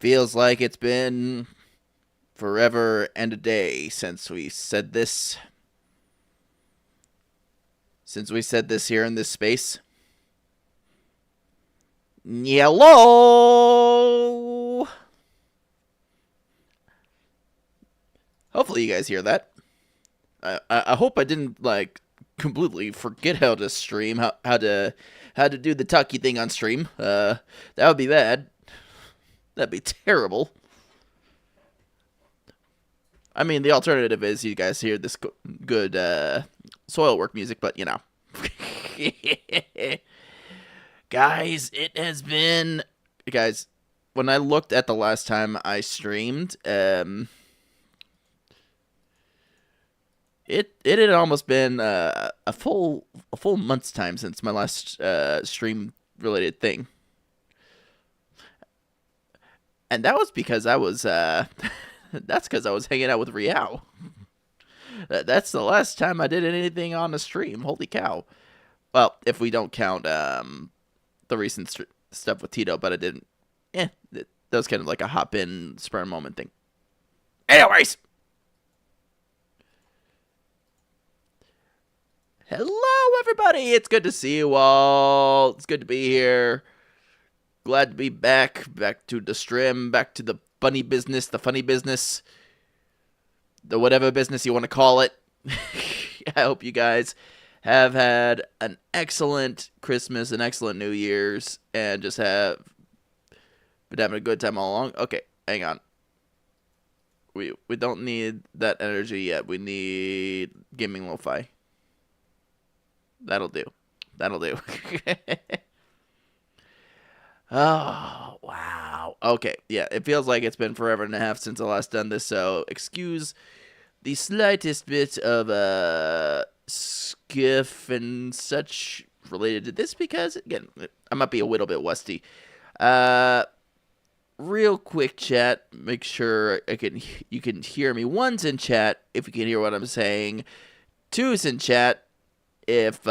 Feels like it's been forever and a day since we said this here in this space. Yellow! Hopefully you guys hear that. I hope I didn't, completely forget how to stream, how to do the talkie thing on stream. That would be bad. That'd be terrible. I mean, the alternative is you guys hear this good soil work music, but you know. Guys, it has been. Guys, when I looked at the last time I streamed, it had almost been a full month's time since my last stream related thing, and that was because I was that's because I was hanging out with Riao. That's the last time I did anything on a stream. Holy cow! Well, if we don't count the recent stuff with Tito, but I didn't. That was kind of like a hop in spur moment thing. Anyways, hello everybody. It's good to see you all. It's good to be here. Glad to be back to the stream, back to the funny business, the funny business, the whatever business you want to call it. I hope you guys have had an excellent Christmas, an excellent New Year's, and just have been having a good time all along. Okay, hang on. We don't need that energy yet. We need gaming lo-fi. That'll do. That'll do. Oh, wow. Okay, yeah, it feels like it's been forever and a half since I last done this, so excuse the slightest bit of skiff and such related to this because, again, I might be a little bit wusty. Real quick chat, make sure you can hear me. One's in chat if you can hear what I'm saying. Two's in chat if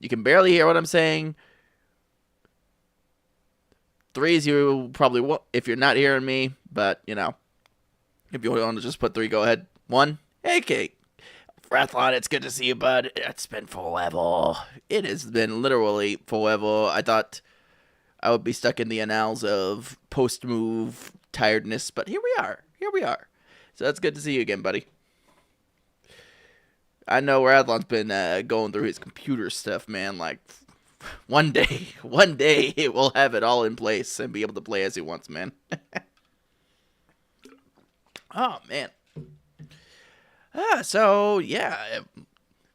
you can barely hear what I'm saying. Three's you probably won't if you're not hearing me, but you know, if you want to just put three, go ahead. One, hey Kate, Rathlon, it's good to see you, bud. It's been forever. It has been literally forever. I thought I would be stuck in the annals of post-move tiredness, but here we are. Here we are. So that's good to see you again, buddy. I know Radlon's been going through his computer stuff, man. Like, one day we'll have it all in place and be able to play as he wants, man. Oh, man. So, yeah.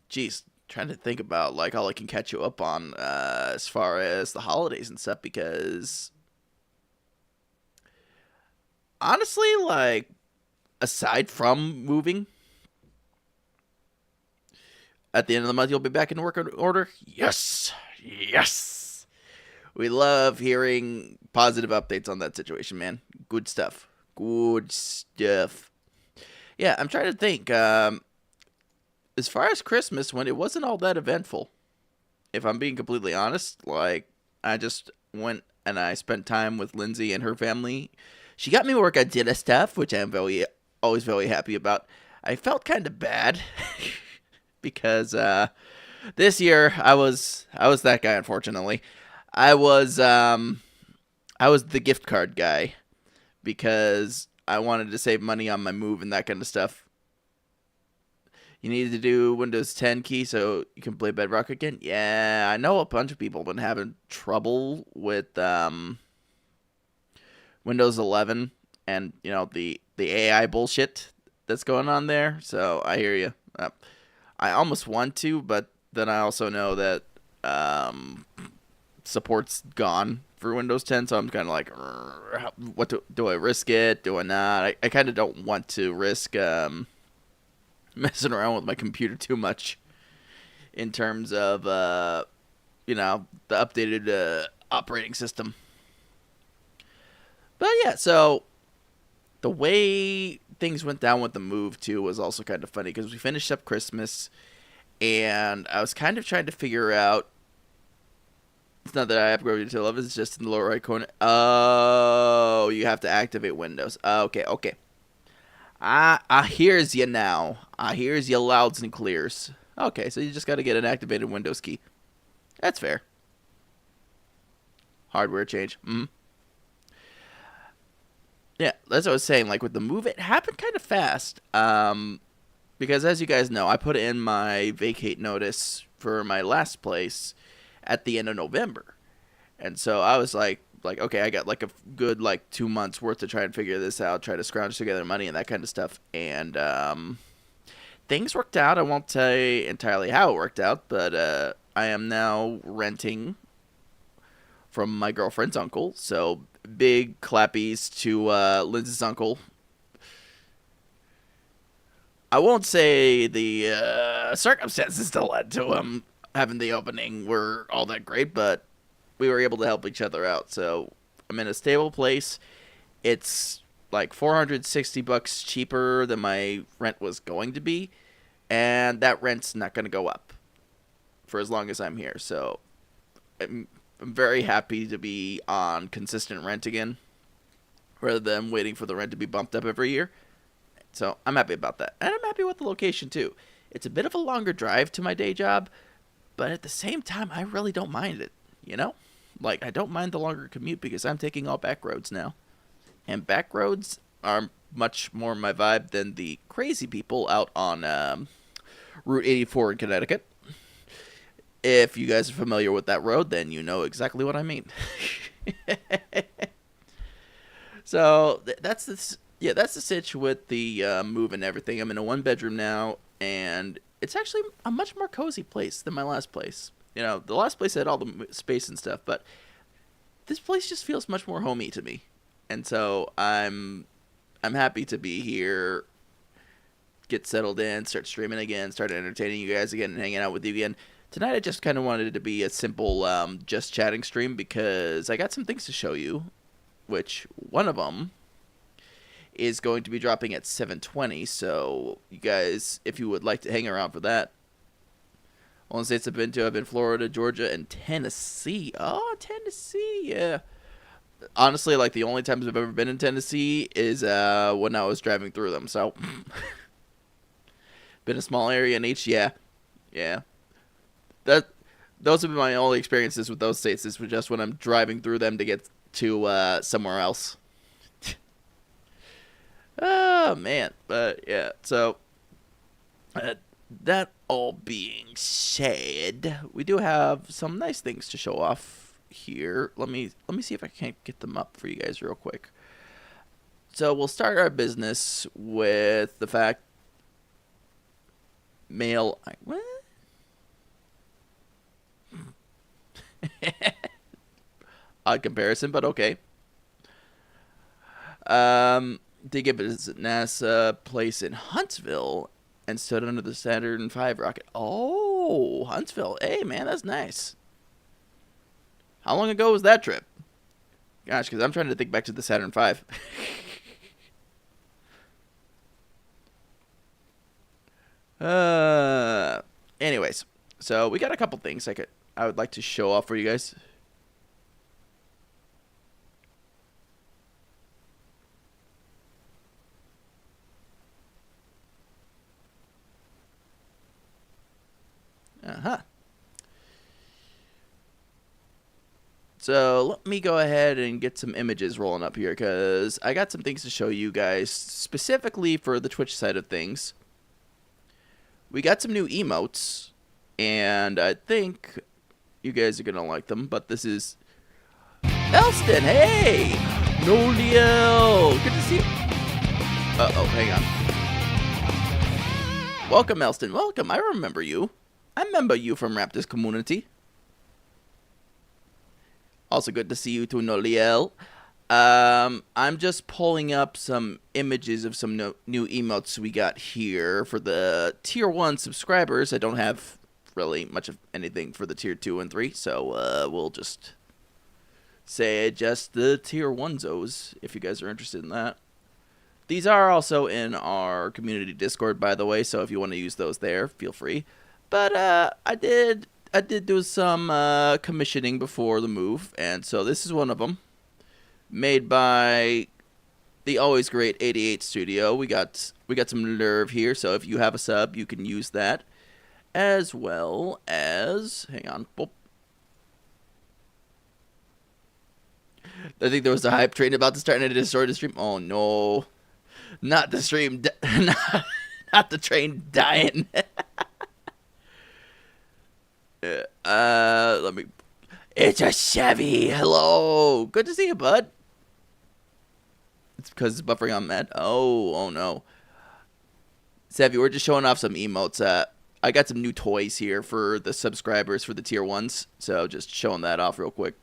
Geez, trying to think about, like, all I can catch you up on as far as the holidays and stuff, because honestly, like, aside from moving, at the end of the month, you'll be back in work order? Yes! Yes! We love hearing positive updates on that situation, man. Good stuff. Good stuff. Yeah, I'm trying to think. As far as Christmas went, it wasn't all that eventful. If I'm being completely honest, like, I just went and I spent time with Lindsay and her family. She got me work on dinner stuff, which I'm always very happy about. I felt kind of bad because this year I was that guy. Unfortunately, I was the gift card guy because I wanted to save money on my move and that kind of stuff. You needed to do Windows 10 key so you can play Bedrock again? Yeah, I know a bunch of people have been having trouble with Windows 11 and, you know, the AI bullshit that's going on there. So I hear you. I almost want to, but then I also know that support's gone for Windows 10, so I'm kind of like, what do I risk it? Do I not? I kind of don't want to risk messing around with my computer too much in terms of you know, the updated operating system. But yeah, so the way things went down with the move too was also kind of funny because we finished up Christmas and I was kind of trying to figure out It's not that I upgraded to 11. It's just in the lower right corner. Oh, you have to activate Windows. Okay, okay. I hears you now. I hears you louds and clears. Okay, so you just got to get an activated Windows key. That's fair. Hardware change. Yeah, that's what I was saying. Like with the move, it happened kind of fast. Because as you guys know, I put in my vacate notice for my last place at the end of November, and so I was like, okay, I got like a good like 2 months worth to try and figure this out, try to scrounge together money and that kind of stuff, and things worked out. I won't tell you entirely how it worked out, but I am now renting from my girlfriend's uncle. So big clappies to Lindsay's uncle. I won't say the circumstances that led to him having the opening were all that great, but we were able to help each other out. So I'm in a stable place. It's like $460 cheaper than my rent was going to be, and that rent's not going to go up for as long as I'm here. So I'm very happy to be on consistent rent again, rather than waiting for the rent to be bumped up every year. So I'm happy about that. And I'm happy with the location too. It's a bit of a longer drive to my day job, but at the same time, I really don't mind it, you know? Like, I don't mind the longer commute because I'm taking all back roads now. And back roads are much more my vibe than the crazy people out on Route 84 in Connecticut. If you guys are familiar with that road, then you know exactly what I mean. So that's the sitch with the move and everything. I'm in a 1-bedroom now, and it's actually a much more cozy place than my last place. You know, the last place had all the space and stuff, but this place just feels much more homey to me. And so I'm happy to be here, get settled in, start streaming again, start entertaining you guys again, and hanging out with you again. Tonight I just kind of wanted it to be a simple just chatting stream because I got some things to show you, which one of them is going to be dropping at 7:20. So you guys, if you would like to hang around for that. Only states I've been Florida, Georgia, and Tennessee. Oh, Tennessee, yeah. Honestly, like the only times I've ever been in Tennessee is when I was driving through them. So, been a small area in each, yeah. Those have been my only experiences with those states. Is just when I'm driving through them to get to somewhere else. Oh man, but yeah. So that all being said, we do have some nice things to show off here. Let me see if I can't get them up for you guys real quick. So we'll start our business with the fact what? Odd comparison, but okay. They give it a NASA place in Huntsville and stood under the Saturn V rocket. Oh, Huntsville. Hey, man, that's nice. How long ago was that trip? Gosh, because I'm trying to think back to the Saturn V. Anyways, so we got a couple things I would like to show off for you guys. So let me go ahead and get some images rolling up here because I got some things to show you guys specifically for the Twitch side of things. We got some new emotes, and I think you guys are going to like them, but this is Elston. Hey! Noliel! Good to see you. Uh-oh, hang on. Welcome, Elston. Welcome. I remember you. I remember you from Raptors community. Also good to see you too, Noliel. I'm just pulling up some images of some new emotes we got here for the Tier 1 subscribers. I don't have really much of anything for the Tier 2 and 3, so we'll just say just the Tier 1zos if you guys are interested in that. These are also in our community Discord, by the way, so if you want to use those there, feel free. But I I did do some commissioning before the move, and so this is one of them, made by the always great 88 Studio. We got some nerve here, so if you have a sub, you can use that, as well as, hang on, boop. I think there was a hype train about to start and it destroyed the stream. Oh no, not the stream, not the train dying. Let me. It's a Chevy. Hello, good to see you, bud. It's because it's buffering on that. Oh no. Savvy, we're just showing off some emotes. I got some new toys here for the subscribers for the tier 1s, so just showing that off real quick.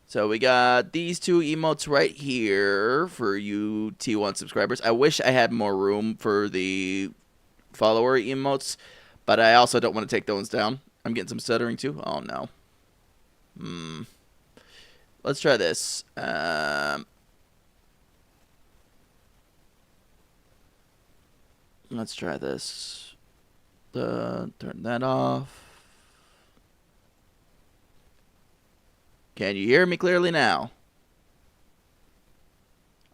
So we got these two emotes right here for you T1 subscribers. I wish I had more room for the follower emotes, but I also don't want to take those down. I'm getting some stuttering too. Oh no. Let's try this. Let's try this. Turn that off. Can you hear me clearly now?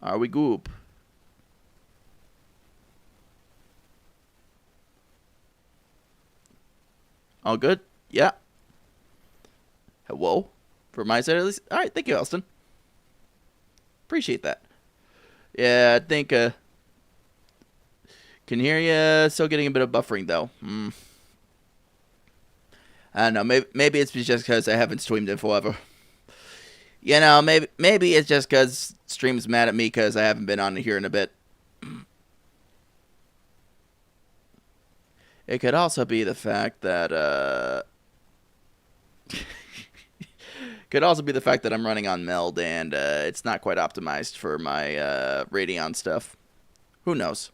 Are we goop? All good? Yeah. Hello? For my side at least? Alright, thank you, Elston. Appreciate that. Yeah, I think, can hear you. Still getting a bit of buffering, though. I don't know. Maybe it's just because I haven't streamed in forever. You know, maybe it's just because stream's mad at me because I haven't been on here in a bit. It could also be the fact that, could also be the fact that I'm running on Meld and it's not quite optimized for my Radeon stuff. Who knows?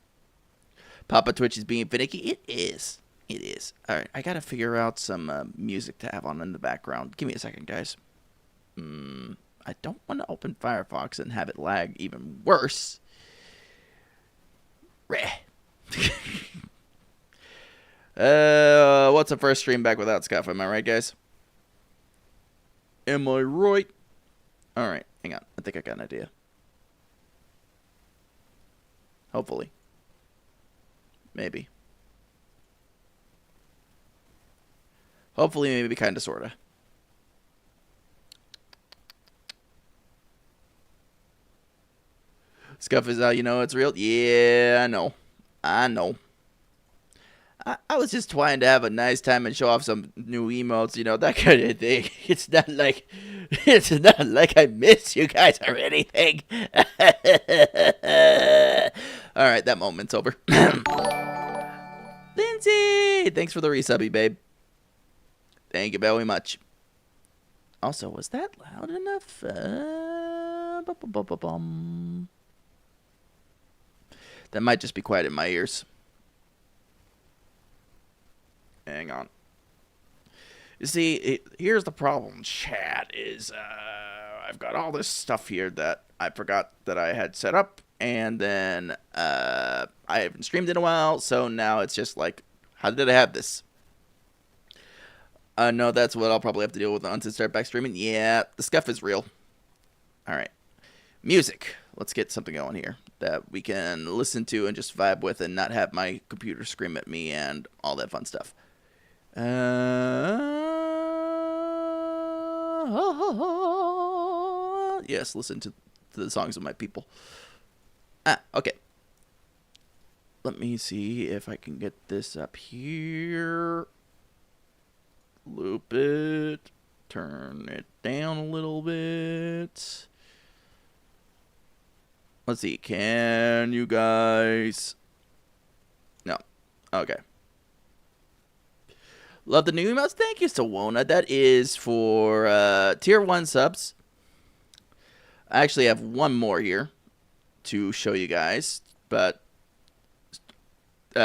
Papa Twitch is being finicky. It is. It is. Alright, I gotta figure out some music to have on in the background. Give me a second, guys. I don't want to open Firefox and have it lag even worse. What's the first stream back without Scuff? Am I right, guys? Am I right? Alright, hang on. I think I got an idea. Hopefully. Maybe. Hopefully, maybe, kinda, sorta. Scuff is how you know it's real? Yeah, I know. I know. I was just trying to have a nice time and show off some new emotes, you know, that kind of thing. It's not like I miss you guys or anything. Alright, that moment's over. Lindsay! Thanks for the resubby, babe. Thank you very much. Also, was that loud enough? That might just be quiet in my ears. Hang on. You see, here's the problem, chat, is I've got all this stuff here that I forgot that I had set up, and then I haven't streamed in a while, so now it's just like, how did I have this? I know that's what I'll probably have to deal with once I start back streaming. Yeah, the Scuff is real. Alright. Music. Let's get something going here that we can listen to and just vibe with and not have my computer scream at me and all that fun stuff. Yes, listen to the songs of my people. Okay. Let me see if I can get this up here. Loop it. Turn it down a little bit. Let's see. Can you guys? No. Okay. Love the new emotes. Thank you, Sawona. That is for tier 1 subs. I actually have one more here to show you guys, but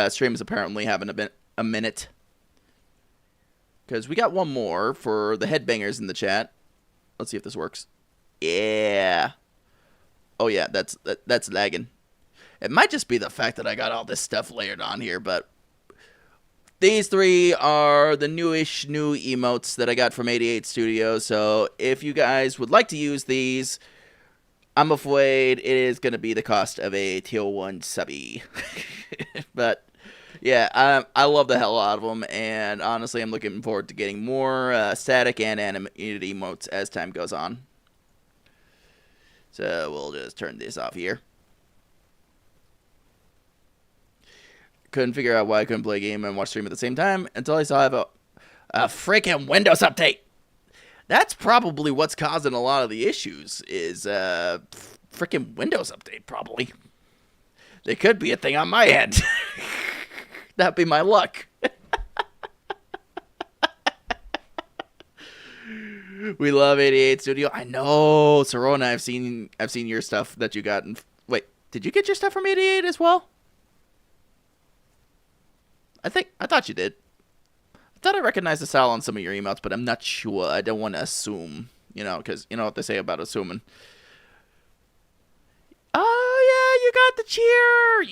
stream is apparently having a minute. Because we got one more for the headbangers in the chat. Let's see if this works. Yeah. Oh yeah, that's lagging. It might just be the fact that I got all this stuff layered on here, but these three are the new emotes that I got from 88 Studios. So if you guys would like to use these, I'm afraid it is going to be the cost of a tier 1 subby. But yeah, I love the hell out of them, and honestly, I'm looking forward to getting more static and animated emotes as time goes on. So we'll just turn this off here. Couldn't figure out why I couldn't play a game and watch stream at the same time until I saw I have a freaking Windows update. That's probably what's causing a lot of the issues, is freaking Windows update, probably. There could be a thing on my end. That'd be my luck. We love 88 Studio. I know, Serona, I've seen your stuff that you got. Wait, did you get your stuff from 88 as well? I thought you did. I thought I recognized the style on some of your emails, but I'm not sure. I don't want to assume, because you know what they say about assuming. Oh, yeah, you got the cheer.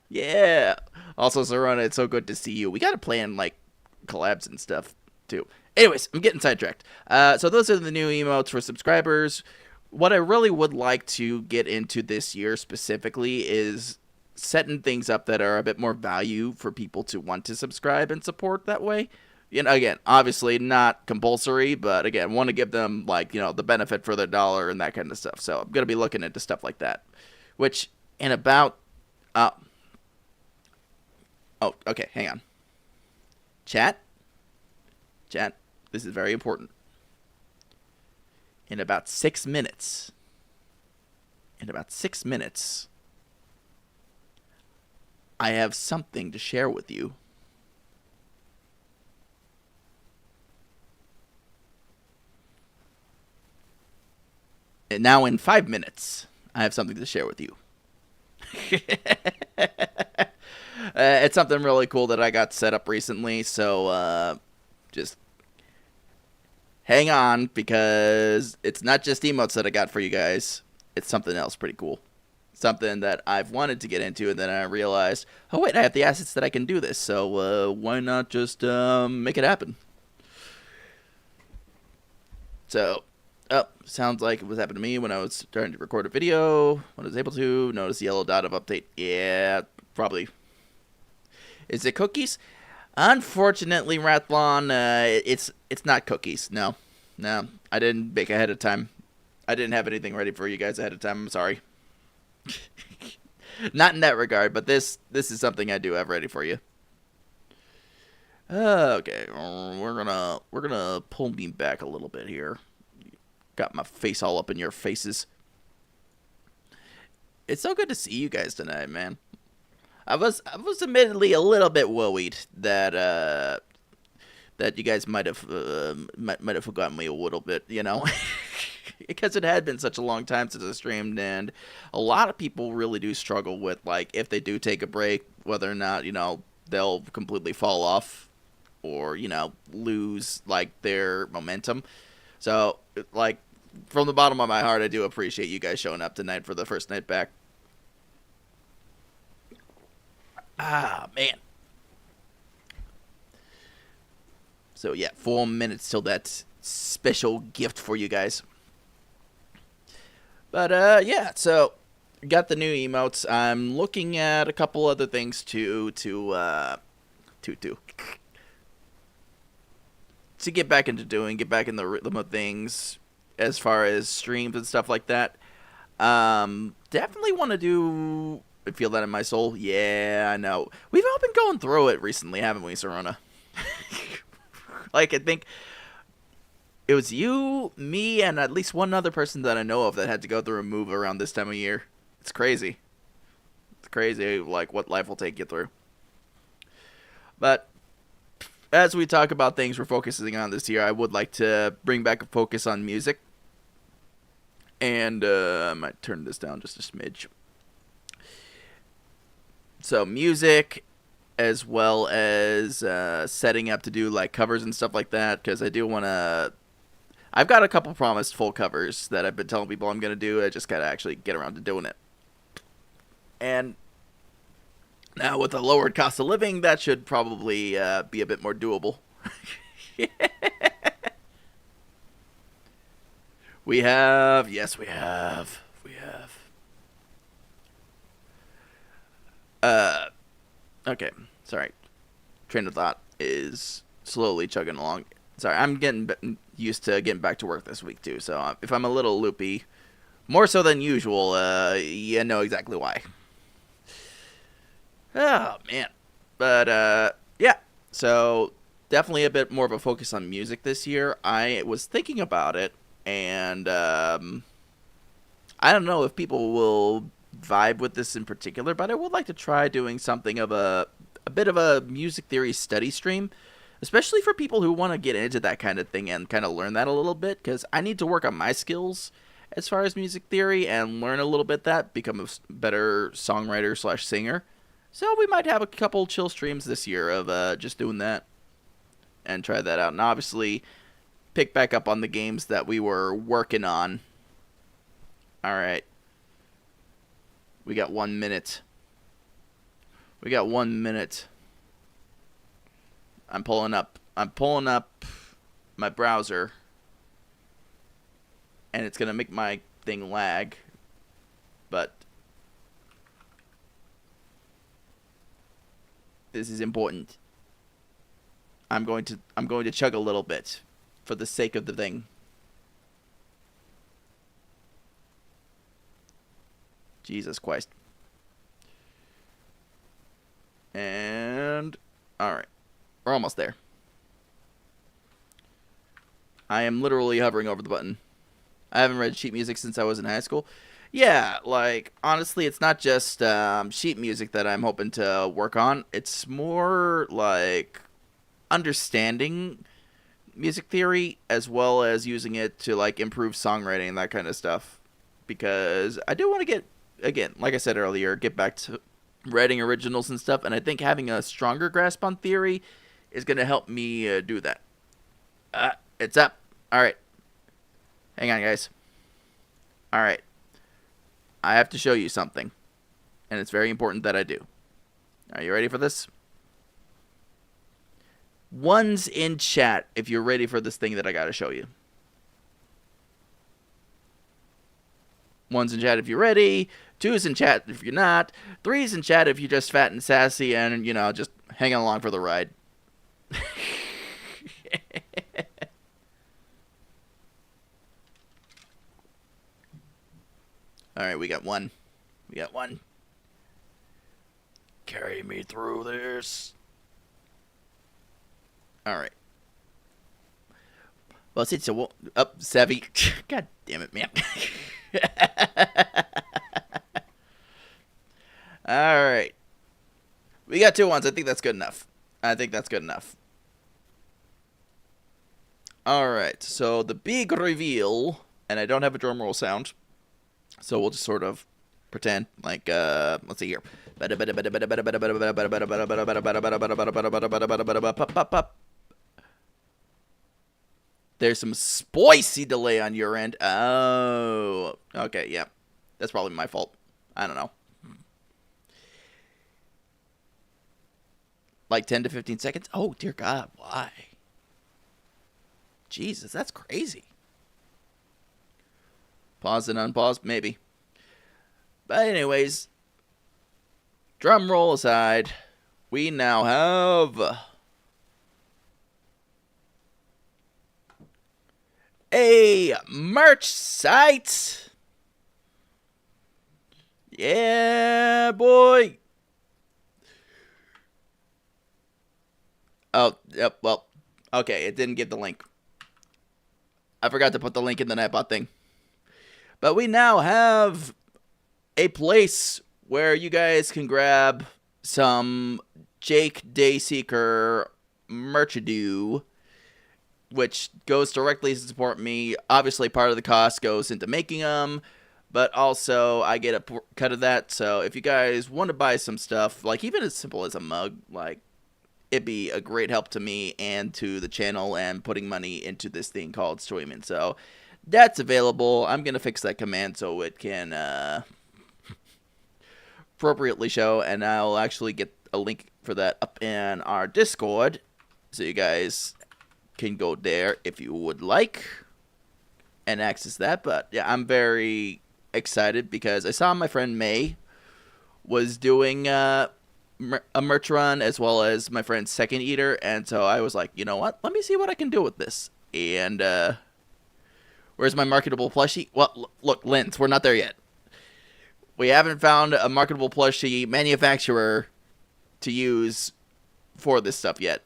Yeah. Also, Serona, it's so good to see you. We got to plan, collabs and stuff, too. Anyways, I'm getting sidetracked. So those are the new emotes for subscribers. What I really would like to get into this year specifically is setting things up that are a bit more value for people to want to subscribe and support that way. Again, obviously not compulsory, but again, want to give them the benefit for their dollar and that kind of stuff. So I'm going to be looking into stuff like that, which in about, okay, hang on. Chat, this is very important. In about 6 minutes, I have something to share with you. And now in 5 minutes, I have something to share with you. It's something really cool that I got set up recently, so just hang on, because it's not just emotes that I got for you guys. It's something else pretty cool. Something that I've wanted to get into, and then I realized, oh wait, I have the assets that I can do this, so why not just make it happen? So, sounds like it was happening to me when I was starting to record a video. When I was able to notice the yellow dot of update. Yeah, probably. Is it cookies? Unfortunately, Rathlon, it's not cookies. No, I didn't bake ahead of time. I didn't have anything ready for you guys ahead of time. I'm sorry. Not in that regard, but this is something I do have ready for you. Okay, we're gonna pull me back a little bit here. Got my face all up in your faces. It's so good to see you guys tonight, man. I was admittedly a little bit worried that you guys might have forgotten me a little bit, because it had been such a long time since I streamed, and a lot of people really do struggle with if they do take a break, whether or not they'll completely fall off or lose their momentum. So from the bottom of my heart, I do appreciate you guys showing up tonight for the first night back. Ah, man. So yeah, 4 minutes till that special gift for you guys. But yeah, so got the new emotes. I'm looking at a couple other things to get back into doing, get back in the rhythm of things as far as streams and stuff like that. Definitely want to do Feel That in My Soul. Yeah, I know. We've all been going through it recently, haven't we, Serona? I think it was you, me, and at least one other person that I know of that had to go through a move around this time of year. It's crazy. It's crazy, what life will take you through. But as we talk about things we're focusing on this year, I would like to bring back a focus on music. And I might turn this down just a smidge. So music, as well as setting up to do covers and stuff like that, because I do want to. I've got a couple promised full covers that I've been telling people I'm going to do. I just got to actually get around to doing it. And Now, with a lowered cost of living, that should probably be a bit more doable. We have, yes, we have. We have. Uh, okay, sorry. Train of thought is slowly chugging along. Sorry, I'm getting used to getting back to work this week, too, so if I'm a little loopy, more so than usual, you know exactly why. Oh, man. But, yeah. So, definitely a bit more of a focus on music this year. I was thinking about it, and, I don't know if people will vibe with this in particular, but I would like to try doing something of a bit of a music theory study stream, especially for people who want to get into that kind of thing and kind of learn that a little bit, because I need to work on my skills as far as music theory and learn a little bit that, become a better songwriter slash singer. So we might have a couple chill streams this year of just doing that and try that out. And obviously, pick back up on the games that we were working on. All right. We got 1 minute. We got 1 minute. I'm pulling up my browser, and it's gonna make my thing lag, but this is important. I'm going to chug a little bit for the sake of the thing. Jesus Christ. And alright. We're almost there. I am literally hovering over the button. I haven't read sheet music since I was in high school. Yeah, like, honestly, it's not just sheet music that I'm hoping to work on. It's more like understanding music theory as well as using it to, like, improve songwriting and that kind of stuff. Because I do want to get, again, like I said earlier, get back to writing originals and stuff. And I think having a stronger grasp on theory is going to help me do that. It's up. All right. Hang on, guys. All right. I have to show you something. And it's very important that I do. Are you ready for this? One's in chat if you're ready for this thing that I got to show you. One's in chat if you're ready. Two's in chat if you're not. Three's in chat if you're just fat and sassy and, you know, just hanging along for the ride. Alright, we got one. We got one. Carry me through this. Alright. Well, since you up, Savvy. God damn it, man. Alright. We got 2 ones. I think that's good enough. Alright, so the big reveal, and I don't have a drum roll sound, so we'll just sort of pretend like, let's see here. There's some spicy delay on your end. Oh, okay, yeah. That's probably my fault. I don't know. Like 10 to 15 seconds? Oh, dear God, why? Jesus, that's crazy. Pause and unpause, maybe. But anyways, drum roll aside, we now have a merch site. Yeah, boy. Oh, yep, well, okay, it didn't give the link. I forgot to put the link in the Nightbot thing. But we now have a place where you guys can grab some Jake Dayseeker merchadoo, which goes directly to support me. Obviously, part of the cost goes into making them, but also I get a cut of that. So if you guys want to buy some stuff, like even as simple as a mug, like, it'd be a great help to me and to the channel and putting money into this thing called streaming. So that's available. I'm going to fix that command so it can appropriately show, and I'll actually get a link for that up in our Discord, so you guys can go there if you would like and access that. But yeah, I'm very excited because I saw my friend May was doing a merch run, as well as my friend Second Eater, and so I was like, you know what? Let me see what I can do with this. And where's my marketable plushie? Well, look, Linz, we're not there yet. We haven't found a marketable plushie manufacturer to use for this stuff yet.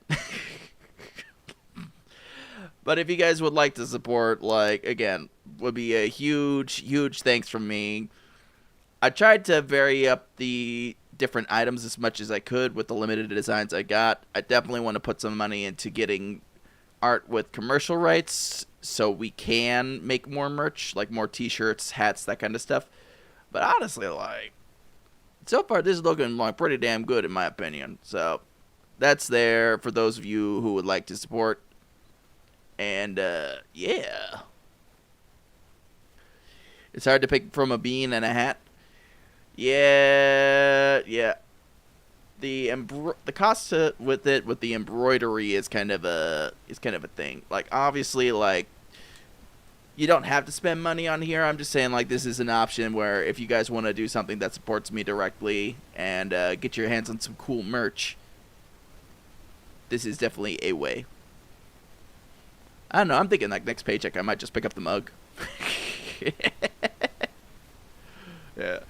But if you guys would like to support, like, again, would be a huge, huge thanks from me. I tried to vary up the different items as much as I could with the limited designs I got. I definitely want to put some money into getting art with commercial rights so we can make more merch, like more t-shirts, hats, that kind of stuff. But honestly, like, so far this is looking like pretty damn good in my opinion. So that's there for those of you who would like to support. And yeah, it's hard to pick from a bean and a hat. Yeah. The cost with the embroidery is kind of a thing. Like, obviously, like, you don't have to spend money on here. I'm just saying, like, this is an option where if you guys want to do something that supports me directly and get your hands on some cool merch, this is definitely a way. I don't know. I'm thinking, like, next paycheck, I might just pick up the mug. Yeah.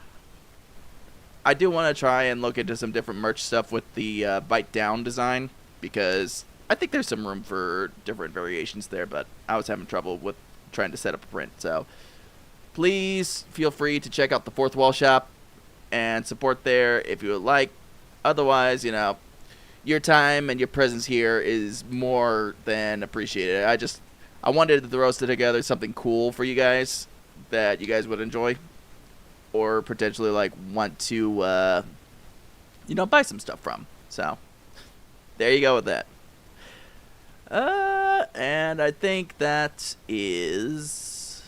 I do want to try and look into some different merch stuff with the bite down design, because I think there's some room for different variations there, but I was having trouble with trying to set up a print. So please feel free to check out the Fourth Wall Shop and support there if you would like. Otherwise, you know, your time and your presence here is more than appreciated. I wanted to throw together something cool for you guys that you guys would enjoy, or potentially, like, want to, you know, buy some stuff from. So there you go with that. And I think that is...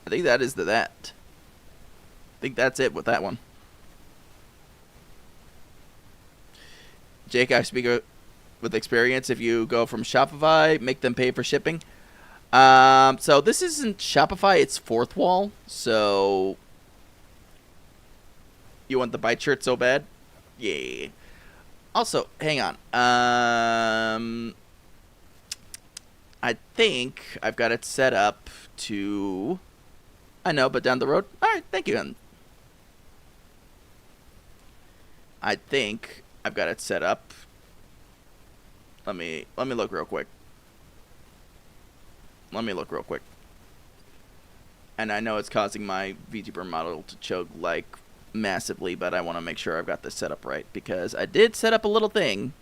I think that is that. I think that's it with that one. Jake, I speak with experience. If you go from Shopify, make them pay for shipping. So this isn't Shopify, it's Fourth Wall. So you want the bite shirt so bad? Yeah. Also, hang on. I think I've got it set up to... I know, but down the road. All right, thank you. I think I've got it set up. Let me look real quick. And I know it's causing my Vtuber model to choke, like, massively, but I want to make sure I've got this set up right, because I did set up a little thing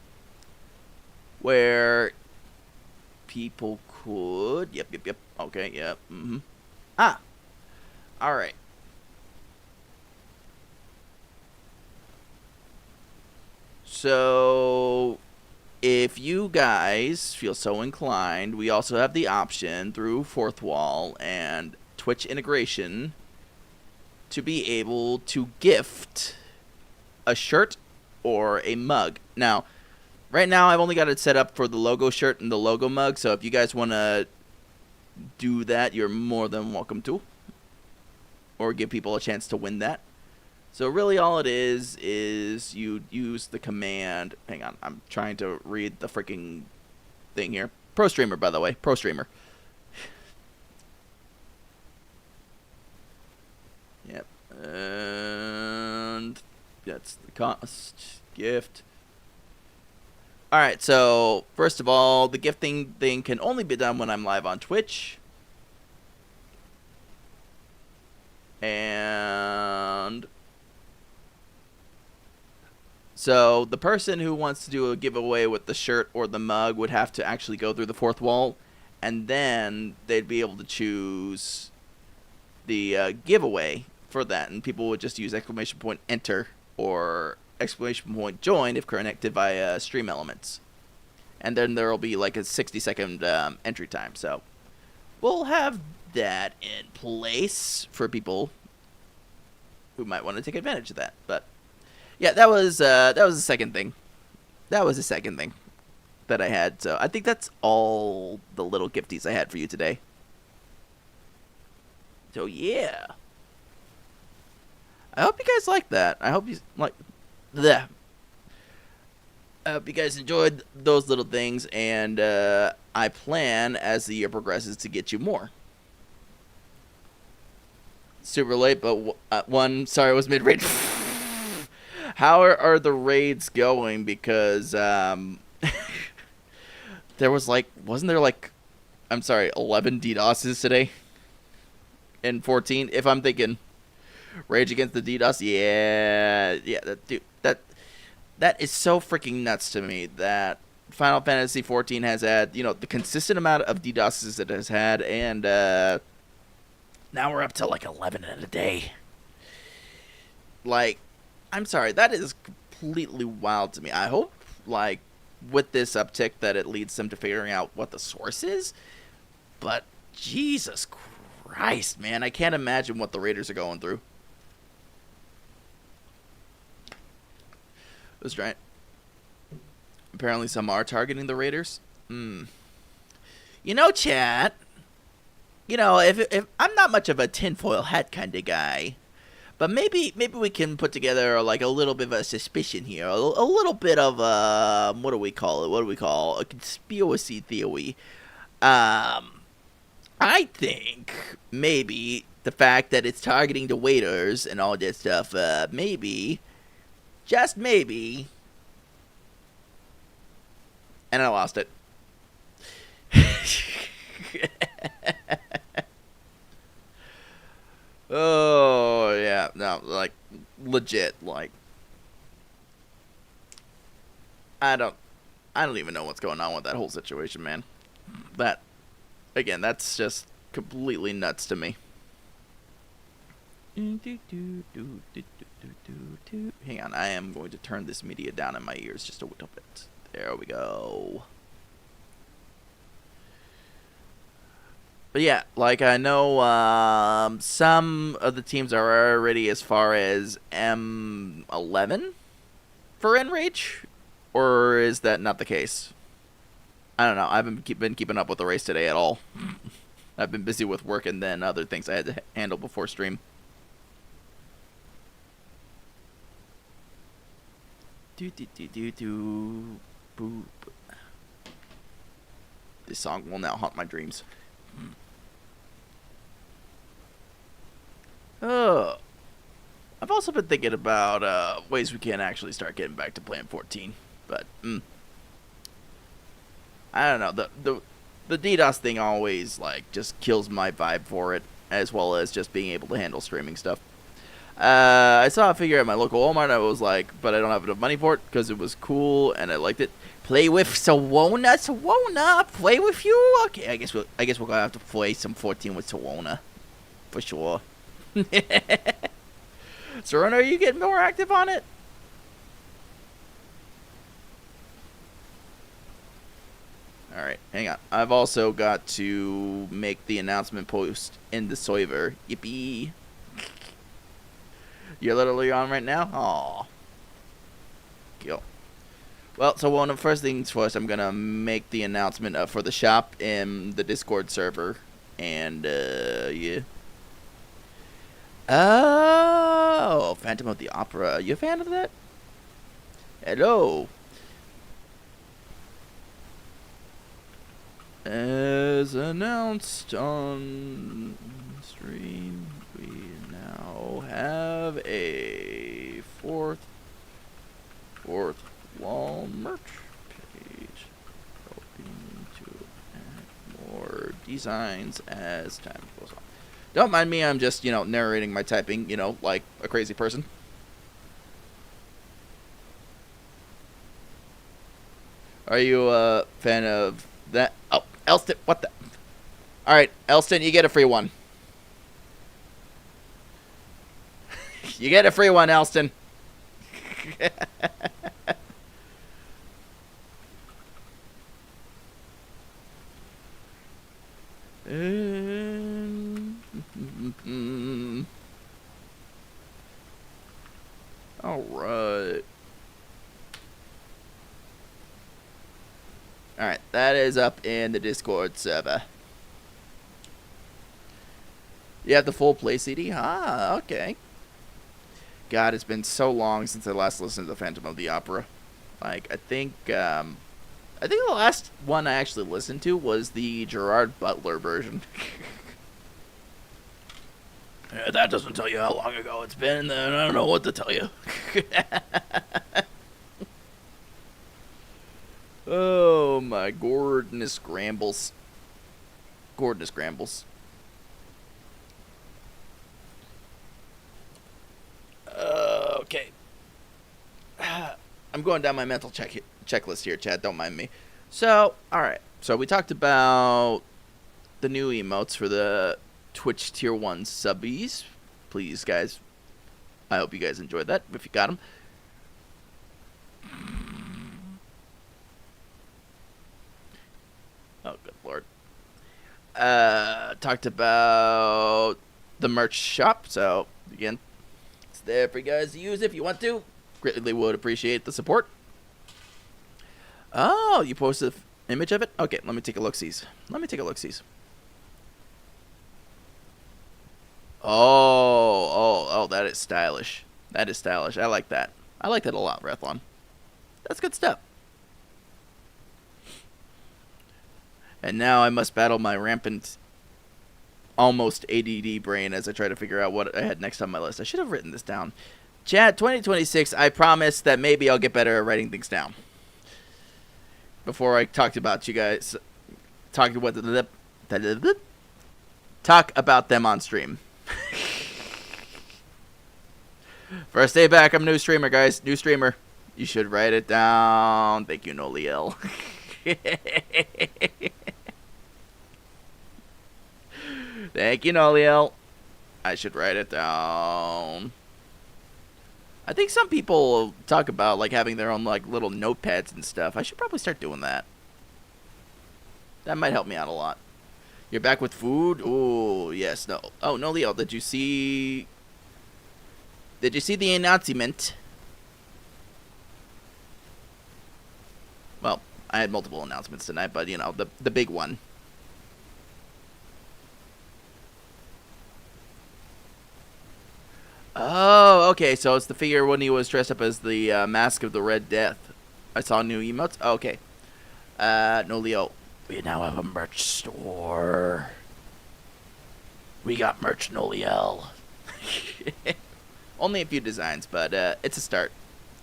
where people could... Yep. Okay, yep. Alright. So if you guys feel so inclined, we also have the option through Fourth Wall and Twitch integration to be able to gift a shirt or a mug. Now, right now I've only got it set up for the logo shirt and the logo mug, so if you guys want to do that, you're more than welcome to. Or give people a chance to win that. So really all it is you use the command... Hang on, I'm trying to read the freaking thing here. Pro streamer, by the way. Pro streamer. Yep. And that's the cost. Gift. Alright, so first of all, the gifting thing can only be done when I'm live on Twitch. And... so the person who wants to do a giveaway with the shirt or the mug would have to actually go through the Fourth Wall, and then they'd be able to choose the giveaway for that, and people would just use ! enter or ! join if connected via Stream Elements, and then there will be like a 60-second entry time. So we'll have that in place for people we might want to take advantage of that. But yeah, that was the second thing. That was the second thing that I had. So I think that's all the little gifties I had for you today. So yeah, I hope you guys like that. I hope you like that. I hope you guys enjoyed those little things, and I plan as the year progresses to get you more. Super late, but one. Sorry, I was mid raid. How are the raids going? Because there was wasn't there I'm sorry, 11 DDoSes today in 14? If I'm thinking Rage Against the DDoS, yeah, that is so freaking nuts to me that Final Fantasy 14 has had, the consistent amount of DDoSes it has had, and now we're up to 11 in a day. I'm sorry, that is completely wild to me. I hope, with this uptick that it leads them to figuring out what the source is, but Jesus Christ, man, I can't imagine what the Raiders are going through. That's right. Apparently some are targeting the Raiders. Chat, if I'm not much of a tinfoil hat kind of guy, but maybe we can put together a little bit of a suspicion here, a little bit of what do we call it? What do we call a conspiracy theory? I think maybe the fact that it's targeting the waiters and all that stuff, maybe, just maybe, and I lost it. Oh yeah, no, legit, I don't even know what's going on with that whole situation, man. That, again, that's just completely nuts to me. Hang on, I am going to turn this media down in my ears just a little bit. There we go. But yeah, I know some of the teams are already as far as M11 for Enrage, or is that not the case? I don't know. I haven't been keeping up with the race today at all. I've been busy with work and then other things I had to handle before stream. Boop. This song will now haunt my dreams. I've also been thinking about ways we can actually start getting back to playing 14, but I don't know. The DDoS thing always just kills my vibe for it, as well as just being able to handle streaming stuff. I saw a figure at my local Walmart, and I was like, but I don't have enough money for it because it was cool and I liked it. Play with Sawona, play with you. Okay, I guess we're gonna have to play some 14 with Sawona, for sure. Serena, are you getting more active on it? Alright, hang on. I've also got to make the announcement post in the server. Yippee. You're literally on right now? Aw. Cool. Well, so one of the first things first, I'm going to make the announcement for the shop in the Discord server. And, yeah. Oh, Phantom of the Opera. You a fan of that? Hello. As announced on stream, we now have a fourth wall merch page, hoping to add more designs as time goes on. Don't mind me, I'm just, narrating my typing, like a crazy person. Are you a fan of that? Oh, Elston, what the? Alright, Elston, you get a free one. You get a free one, Elston. Alright. Alright, that is up in the Discord server. You have the full play CD? Ah, okay. God, it's been so long since I last listened to the Phantom of the Opera. Like, I think the last one I actually listened to was the Gerard Butler version. Yeah, that doesn't tell you how long ago it's been, then I don't know what to tell you. Oh my goodness scrambles. Goodness scrambles. Okay. I'm going down my mental checklist here, Chad. Don't mind me. So, alright. So we talked about the new emotes for the Twitch Tier 1 subbies. Please, guys. I hope you guys enjoyed that, if you got them. Oh, good lord. Talked about the merch shop. So, again, it's there for you guys to use if you want to. Greatly would appreciate the support. Oh, you posted an image of it? Okay, let me take a look-sees. Oh, that is stylish. I like that. I like that a lot, Rathlon. That's good stuff. And now I must battle my rampant, almost ADD brain as I try to figure out what I had next on my list. I should have written this down. Chat, 2026, I promise that maybe I'll get better at writing things down. Before I talked about you guys, talk about them on stream. First day back, I'm a new streamer, guys. New streamer. You should write it down. Thank you, Noliel. Thank you, Noliel. I should write it down. I think some people talk about like having their own like little notepads and stuff. I should probably start doing that. That might help me out a lot. You're back with food? Oh, yes. No. Oh, Noliel, did you see the announcement? Well, I had multiple announcements tonight, but you know, the big one. Oh, okay. So it's the figure when he was dressed up as the Mask of the Red Death. I saw new emotes. Oh, okay. Noliel, we now have a merch store. We got merch, Noliel. Only a few designs, but it's a start.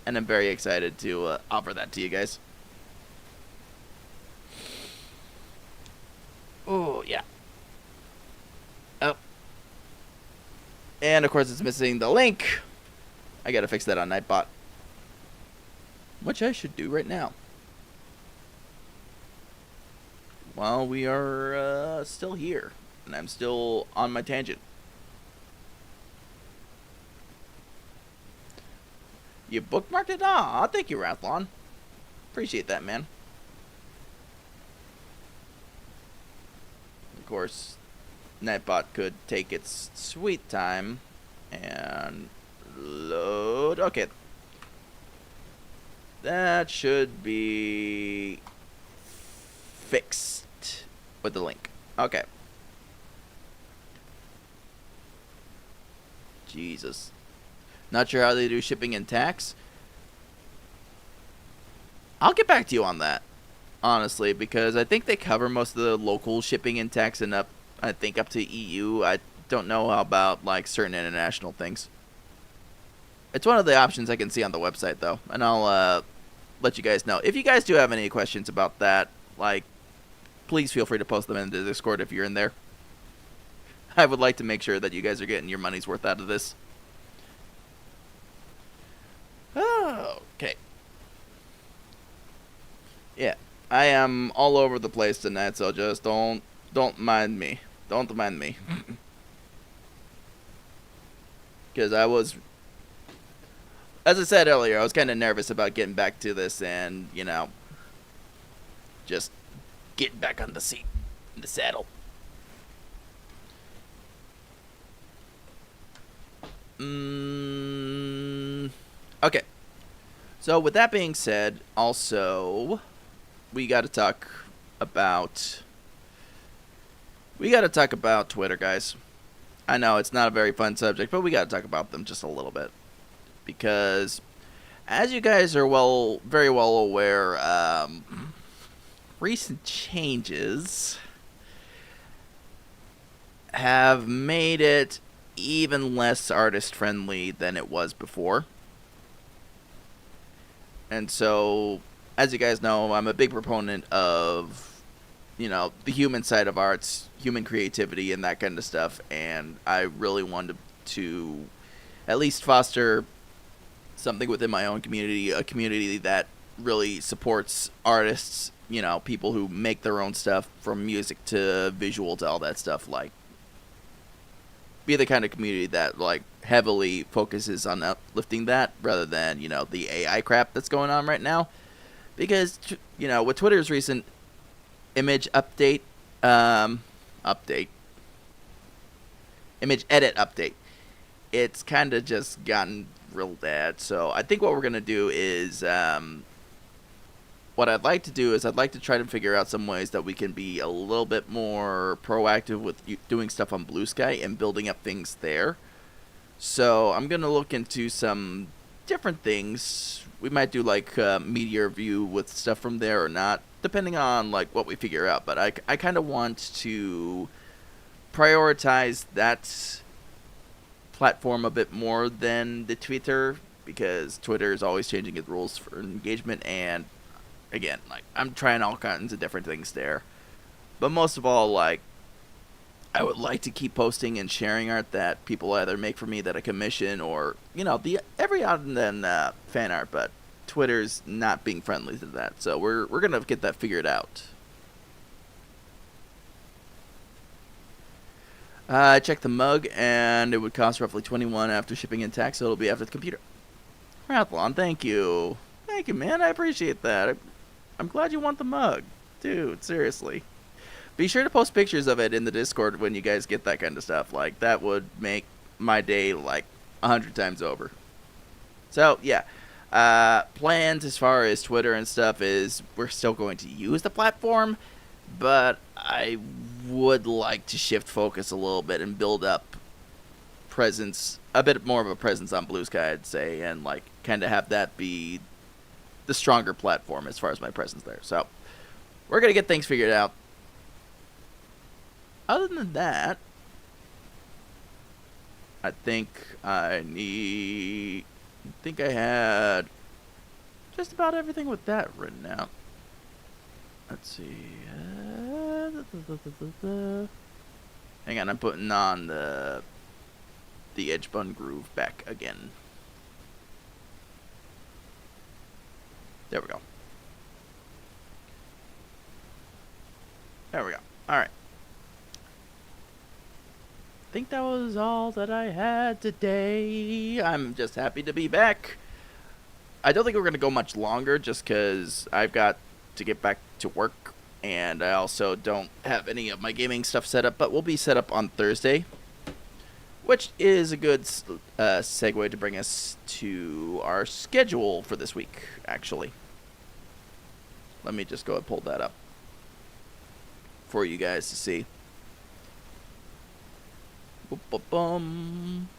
And I'm very excited to offer that to you guys. Oh, yeah. Oh. And, of course, it's missing the link. I gotta fix that on Nightbot. Which I should do right now. While we are still here. And I'm still on my tangent. You bookmarked it? Aw, thank you, Rathlon. Appreciate that, man. Of course, Nightbot could take its sweet time and load. Okay. That should be fixed with the link. Okay. Jesus. Not sure how they do shipping and tax. I'll get back to you on that, honestly, because I think they cover most of the local shipping and tax and up to EU. I don't know about like certain international things. It's one of the options I can see on the website though, and I'll let you guys know. If you guys do have any questions about that, like, please feel free to post them in the Discord if you're in there. I would like to make sure that you guys are getting your money's worth out of this. Oh, okay. Yeah, I am all over the place tonight, so just don't mind me. Don't mind me. Because I was, as I said earlier, I was kind of nervous about getting back to this and, you know, just getting back on the seat, in the saddle. Okay. So with that being said, also we got to talk about Twitter, guys. I know it's not a very fun subject, but we got to talk about them just a little bit because, as you guys are very well aware, recent changes have made it even less artist friendly than it was before. And so, as you guys know, I'm a big proponent of, the human side of arts, human creativity, and that kind of stuff. And I really wanted to at least foster something within my own community, a community that really supports artists, people who make their own stuff, from music to visual to all that stuff. Like, be the kind of community that, like, heavily focuses on uplifting that rather than, the AI crap that's going on right now. Because, with Twitter's recent image update, image edit update, it's kind of just gotten real bad. So I think what we're going to do is, what I'd like to do is I'd like to try to figure out some ways that we can be a little bit more proactive with doing stuff on Blue Sky and building up things there. So I'm going to look into some different things. We might do like media review with stuff from there or not, depending on like what we figure out. But I kind of want to prioritize that platform a bit more than the Twitter, because Twitter is always changing its rules for engagement, and again, like, I'm trying all kinds of different things there. But most of all, like, I would like to keep posting and sharing art that people either make for me that I commission, or, the every odd and then fan art, but Twitter's not being friendly to that. So we're going to get that figured out. I checked the mug, and it would cost roughly $21 after shipping and tax, so it'll be after the computer. Rathlon, thank you. Thank you, man. I appreciate that. I'm glad you want the mug. Dude, seriously. Be sure to post pictures of it in the Discord when you guys get that kind of stuff. Like, that would make my day, like, 100 times over. So, yeah. Plans as far as Twitter and stuff is we're still going to use the platform, but I would like to shift focus a little bit and build up presence, a bit more of a presence on Blue Sky, I'd say, and, like, kind of have that be the stronger platform as far as my presence there. So we're going to get things figured out. Other than that, I think I had just about everything with that written out. Let's see. Hang on, I'm putting on the edge bun groove back again. There we go. There we go. Alright. I think that was all that I had today. I'm just happy to be back. I don't think we're going to go much longer just because I've got to get back to work. And I also don't have any of my gaming stuff set up. But we'll be set up on Thursday, which is a good segue to bring us to our schedule for this week, actually. Let me just go and pull that up for you guys to see. Boom.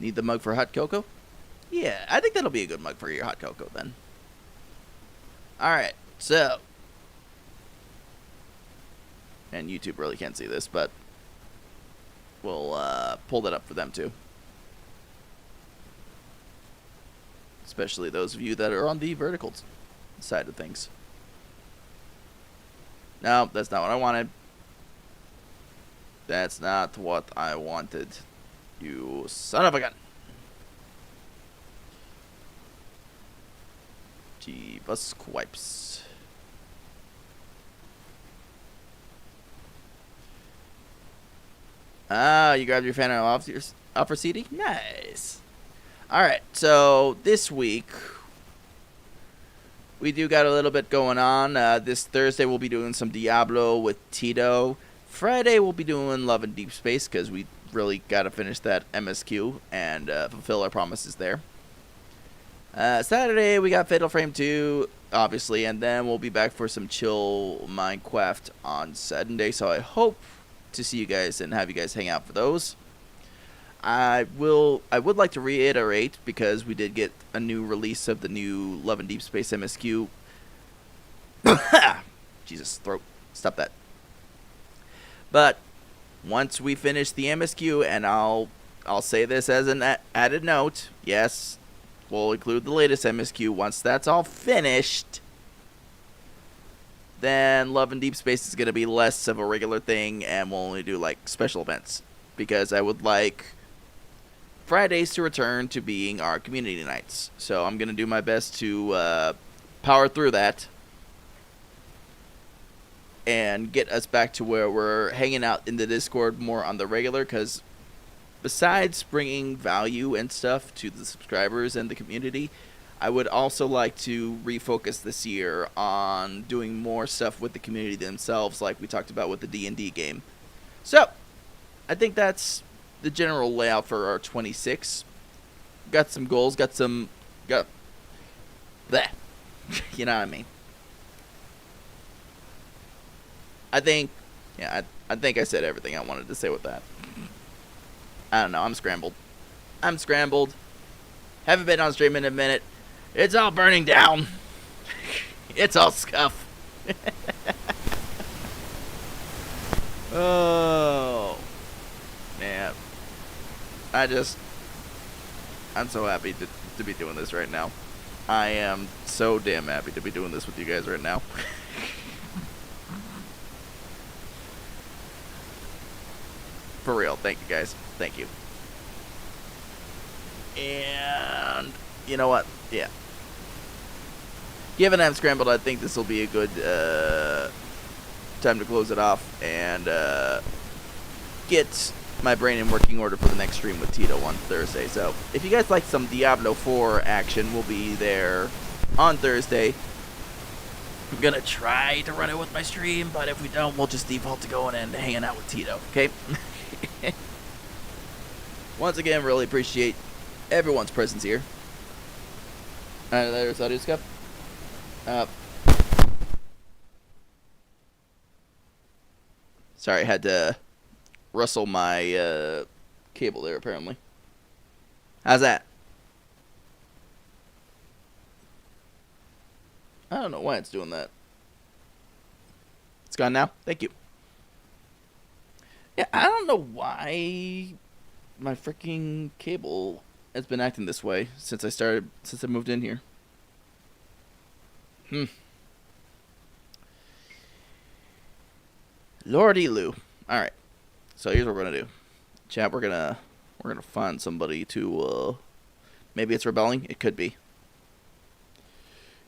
Need the mug for hot cocoa? Yeah, I think that'll be a good mug for your hot cocoa then. Alright, so. And YouTube really can't see this, but we'll pull that up for them too. Especially those of you that are on the vertical side of things. No, that's not what I wanted. That's not what I wanted. You son of a gun. Jeebus quipes. Ah, you grabbed your fan offer CD? Nice. Alright, so this week we do got a little bit going on. This Thursday we'll be doing some Diablo with Tito. Friday we'll be doing Love and Deep Space because we really got to finish that MSQ and fulfill our promises there. Saturday, we got Fatal Frame 2, obviously, and then we'll be back for some chill Minecraft on Sunday, so I hope to see you guys and have you guys hang out for those. I would like to reiterate, because we did get a new release of the new Love and Deep Space MSQ. Jesus, throat. Stop that. But once we finish the MSQ, and I'll say this as an added note, yes, we'll include the latest MSQ. Once that's all finished, then Love and Deep Space is going to be less of a regular thing, and we'll only do like special events, because I would like Fridays to return to being our community nights. So I'm going to do my best to power through that and get us back to where we're hanging out in the Discord more on the regular, because besides bringing value and stuff to the subscribers and the community, I would also like to refocus this year on doing more stuff with the community themselves, like we talked about with the D&D game. So I think that's the general layout for our 26. Got some goals, got bleh. You know what I mean. I think I said everything I wanted to say with that. I don't know, I'm scrambled. Haven't been on stream in a minute. It's all burning down. It's all scuff. Oh, man. I'm so happy to be doing this right now. I am so damn happy to be doing this with you guys right now. For real, thank you guys. Thank you. And you know what? Yeah. Given I'm scrambled, I think this will be a good time to close it off and get my brain in working order for the next stream with Tito on Thursday. So if you guys like some Diablo 4 action, we'll be there on Thursday. I'm gonna try to run it with my stream, but if we don't, we'll just default to going and hanging out with Tito, okay? Once again, really appreciate everyone's presence here. There's audio scuff. Sorry, I had to rustle my cable there, apparently. How's that? I don't know why it's doing that. It's gone now? Thank you. Yeah, I don't know why my freaking cable has been acting this way since I moved in here. Lordy Lou. Alright. So here's what we're gonna do. Chat, we're gonna find somebody to maybe it's rebelling? It could be.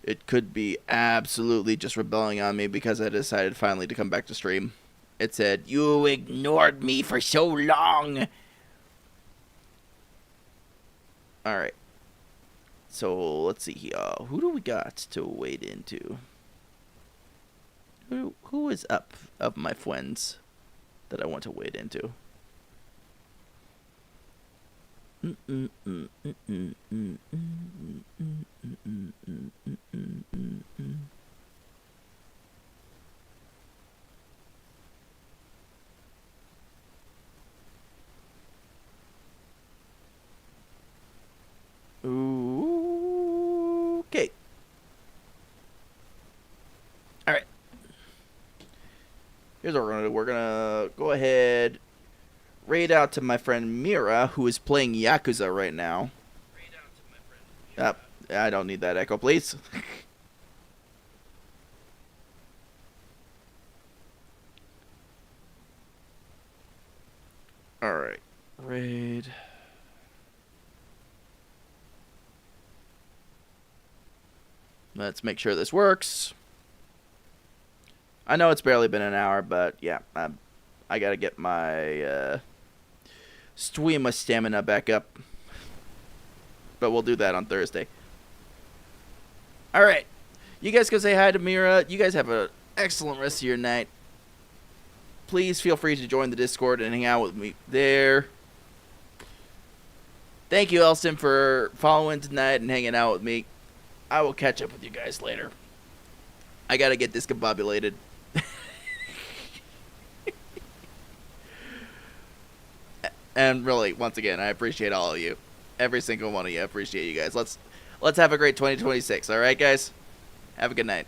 It could be absolutely just rebelling on me because I decided finally to come back to stream. It said, "You ignored me for so long." Alright. So, let's see here. Who do we got to wade into? Who is up of my friends that I want to wade into? Okay. Alright. Here's what we're going to do. We're going to go ahead, raid out to my friend Mira, who is playing Yakuza right now. I don't need that echo, please. Alright. Raid. Let's make sure this works. I know it's barely been an hour, but yeah, I gotta get my streamer stamina back up. But we'll do that on Thursday. Alright. You guys go say hi to Mira. You guys have an excellent rest of your night. please feel free to join the Discord and hang out with me there. Thank you, Elston, for following tonight and hanging out with me. I will catch up with you guys later. I gotta get discombobulated. And really, once again, I appreciate all of you. Every single one of you. I appreciate you guys. Let's have a great 2026, alright, guys? Have a good night.